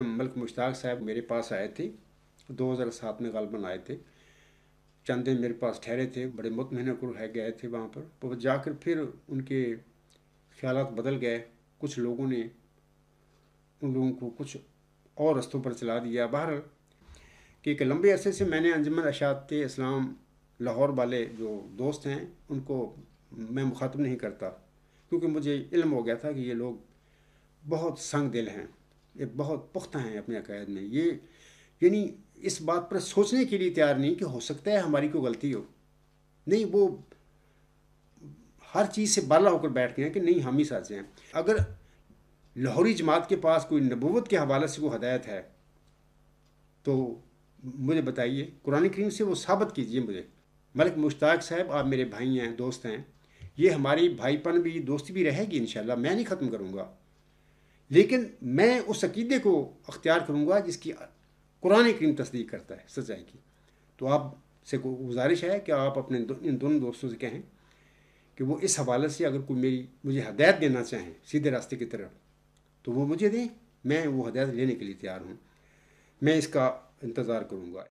मलिक मुश्ताक साहब मेरे पास आए थे, 2007 में गालबन आए थे। चंद दिन मेरे पास ठहरे थे, बड़े मुतमईन कुल है गए थे वहाँ पर। वो जाकर फिर उनके ख्यालात बदल गए। कुछ लोगों ने उन लोगों को कुछ और रस्तों पर चला दिया। बहरहाल कि एक लंबे अरसे से मैंने अंजुमन इशाअत इस्लाम लाहौर वाले जो दोस्त हैं उनको मैं मुखातब नहीं करता, क्योंकि मुझे इल्म हो गया था कि ये लोग बहुत संग दिल हैं, ये बहुत पुख्ता हैं अपने अकायद में। ये यानी इस बात पर सोचने के लिए तैयार नहीं कि हो सकता है हमारी कोई गलती हो। नहीं, वो हर चीज़ से बाला होकर बैठ गए हैं कि नहीं हम ही सच हैं। अगर लाहौरी जमात के पास कोई नबूवत के हवाले से कोई हदायत है तो मुझे बताइए, कुरान करीम से वो साबित कीजिए मुझे। मलिक मुश्ताक साहब आप मेरे भाई हैं, दोस्त हैं, ये हमारी भाईपन भी दोस्ती भी रहेगी इंशाल्लाह, मैं नहीं ख़त्म करूँगा। लेकिन मैं उस अकीदे को अख्तियार करूँगा जिसकी कुरान करीम तस्दीक करता है सच्चाई की। तो आप से को गुजारिश है कि आप अपने इन दोनों दोस्तों से कहें कि वो इस हवाले से अगर कोई मुझे हदायत देना चाहें सीधे रास्ते की तरफ तो वो मुझे दें, मैं वो हदायत लेने के लिए तैयार हूँ। मैं इसका इंतज़ार करूँगा।